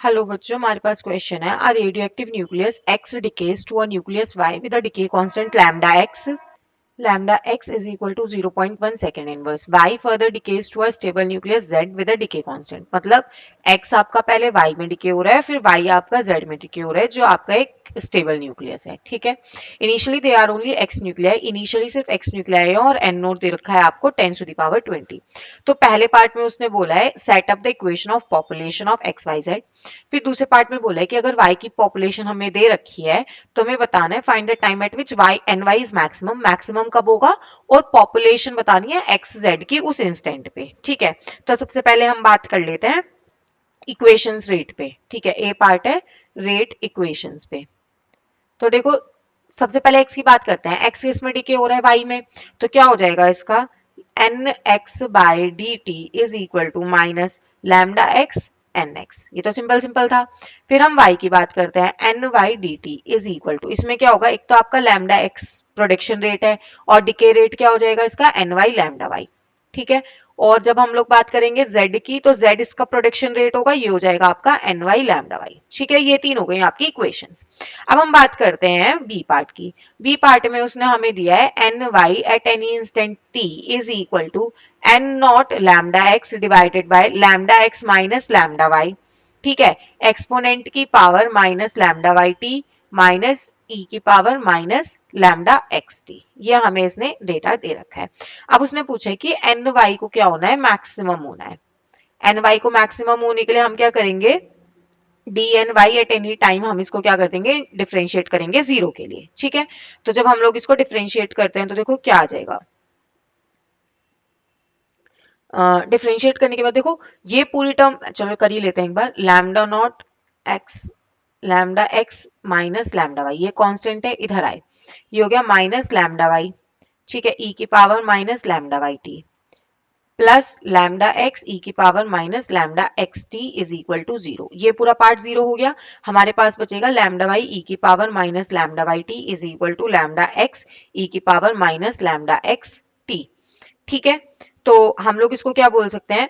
Hello बच्चों, हमारे पास क्वेश्चन है a radioactive nucleus X decays to a nucleus Y with a decay constant lambda x is equal to 0.1 second inverse. Y further decays to a stable nucleus Z with a decay constant. मतलब x आपका पहले y में decay हो रहा है, फिर y आपका z में डिके हो रहा है, जो आपका एक स्टेबल न्यूक्लियस है. ठीक है. Initially they are only x nuclei. Initially सिर्फ x न्यूक्लियाई है और n नोट दे रखा है आपको 10⁻20. तो पहले पार्ट में उसने बोला है set up the equation of population of X Y Z. फिर दूसरे पार्ट में बोला है कि अगर y की पॉपुलेशन हमें दे रखी है तो हमें बताना है find the time at which y N Y is maximum. Maximum कब होगा और पॉपुलेशन बतानी है एक्स जेड की उस इंस्टेंट पे. ठीक है. तो सबसे पहले हम बात कर लेते हैं इक्वेशंस रेट पे. ठीक है. ए पार्ट है रेट इक्वेशंस पे. तो देखो सबसे पहले एक्स की बात करते हैं. एक्स इसमें डीके हो रहा है वाई में, तो क्या हो जाएगा इसका N X by D T is equal to minus lambda X N X. ये तो सिंपल सिंपल था. फिर हम y की बात करते हैं N Y D T is equal to, इसमें क्या होगा, एक तो आपका लैम्डा एक्स प्रोडक्शन रेट है और डिके रेट क्या हो जाएगा इसका एन वाई लैम्डा वाई. ठीक है. और जब हम लोग बात करेंगे z की, तो z इसका प्रोडक्शन रेट होगा, ये हो जाएगा आपका एन वाई लैम्डा वाई. ठीक है. ये तीन हो गई आपकी इक्वेशंस. अब हम बात करते हैं बी पार्ट की. बी पार्ट में उसने हमें दिया है N Y at any instant T is equal to N naught lambda X divided by lambda X minus lambda Y. ठीक है. एक्सपोनेंट की power minus lambda Y T minus E की power minus lambda X T. ये हमें इसने data दे रखा है. अब उसने पूछा है कि एन वाई को क्या होना है, मैक्सिमम होना है. एन वाई को मैक्सिमम होने के लिए हम क्या करेंगे, D N Y at any time हम इसको क्या कर देंगे, डिफ्रेंशिएट करेंगे जीरो के लिए. ठीक है. तो जब हम लोग इसको डिफ्रेंशिएट करते हैं तो देखो क्या आ जाएगा. डिफ्रेंशिएट करने के बाद देखो ये पूरी टर्म चलो कर ही लेते हैं एक बार. Lambda X minus lambda Y, ये कांस्टेंट है, इधर आए, ये हो गया माइनस लैम्डा वाई. ठीक है. ई की power minus lambda Y T plus lambda X E की power minus lambda X T is equal to zero. ये पूरा पार्ट जीरो हो गया. हमारे पास बचेगा लैम्डा वाई ई की power minus lambda Y T is equal to lambda X E की power minus lambda X T. ठीक है. तो हम लोग इसको क्या बोल सकते हैं,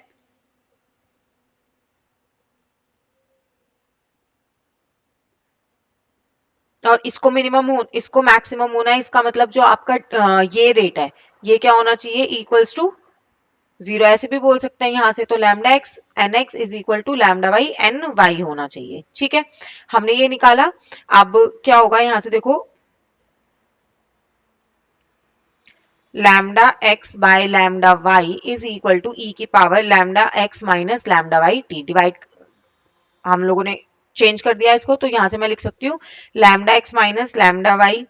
और इसको मिनिमम हो, इसको मैक्सिमम होना है, इसका मतलब जो आपका ये रेट है ये क्या होना चाहिए, इक्वल्स टू जीरो. ऐसे भी बोल सकते हैं यहां से, तो lambda X N X is equal to lambda Y N Y होना चाहिए. ठीक है. हमने ये निकाला. अब क्या होगा यहां से देखो, lambda X by lambda Y is equal to E की power lambda X minus lambda Y T divide, हम लोगों ने चेंज कर दिया इसको, तो यहां से मैं लिख सकती हूँ lambda X minus lambda Y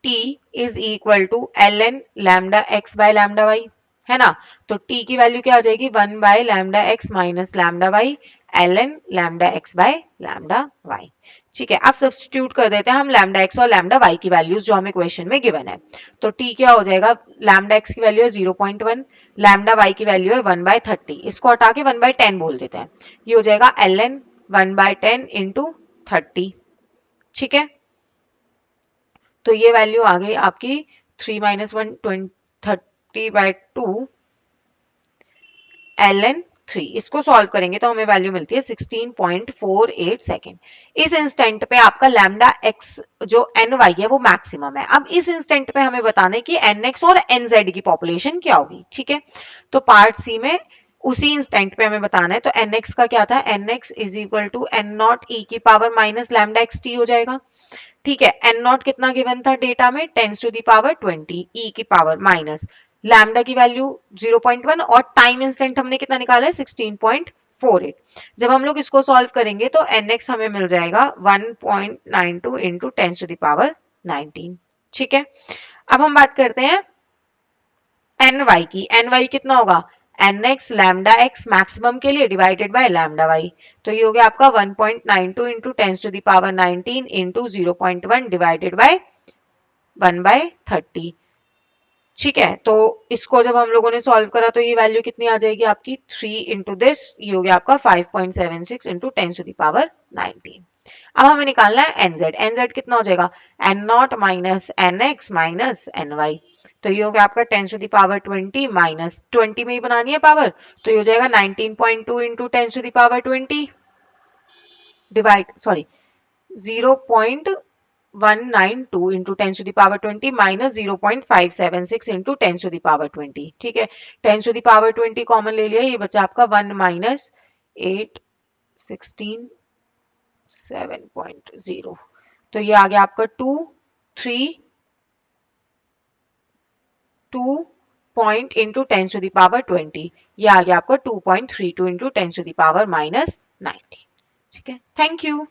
T is equal to L N lambda X by lambda Y, है ना. तो t की वैल्यू क्या आ जाएगी, 1 by lambda X minus lambda Y L N lambda X by lambda Y. ठीक है. अब सब्सटीट्यूट कर देते हैं हम लैम्डा एक्स और लैम्डा वाई की वैल्यूज जो हमें क्वेश्चन में गिवन है. तो t क्या हो जाएगा, लैम्डा एक्स की वैल्यू है 0.1, लैम्डा वाई की वैल्यू है 1/30, इसको हटा के 1/10 बोल देते हैं. ये हो जाएगा एल एन 1/10 इंटू 30. ठीक है. तो ये वैल्यू आ गई आपकी 3 माइनस 1 30/2 ln 3. इसको सॉल्व करेंगे तो हमें वैल्यू मिलती है 16.48 सेकेंड. इस इंस्टेंट पे आपका लैम्डा एक्स जो एन वाई है वो मैक्सिमम है. अब इस इंस्टेंट पे हमें बताना है कि एन एक्स और एन जेड की पॉपुलेशन क्या होगी. ठीक है. तो पार्ट सी में उसी इंस्टेंट पे हमें बताना है. तो एन एक्स का क्या था, N X is equal to N naught E की power minus lambda X T हो जाएगा. ठीक है. एन नॉट कितना गिवन था डेटा में, 10⁻20, ई की पावर माइनस लैम्डा की वैल्यू 0.1 और टाइम इंस्टेंट हमने कितना निकाला है 16.48. जब हम लोग इसको सॉल्व करेंगे तो nx हमें मिल जाएगा 1.92 इंटू 10⁻19. ठीक है. अब हम बात करते हैं ny की. ny कितना होगा, nx लैम्डा x मैक्सिमम के लिए डिवाइडेड बाय लैम्डा y. तो ये हो गया आपका 1.92 इंटू 10⁻19 इंटू 0.1 डिवाइडेड बाय 1/30. ठीक है. तो इसको जब हम लोगों ने सॉल्व करा तो ये वैल्यू कितनी आ जाएगी आपकी 3 इंटू दिस, ये हो गया आपका 5.76 इंटू 10⁻19. अब हमें निकालना है एनजेड. एनजेड कितना हो जाएगा, N nought minus N X minus N Y. तो ये हो गया आपका 10⁻20 माइनस 20 में ही बनानी है पावर, तो ये हो जाएगा 19.2 into 10⁻20. Divide sorry 0.192 into 10 to the power 20 minus 0.576 into 10 to the power 20। ठीक है, 10 टू द पावर 20 कॉमन ले लिया, ये बचा आपका 1 माइनस 8 16 7.0। तो ये आ गया आपका 2 point into 10 to the power 20। ये आ गया आपका 2.32 into 10 to the power minus 90। ठीक है, थैंक यू।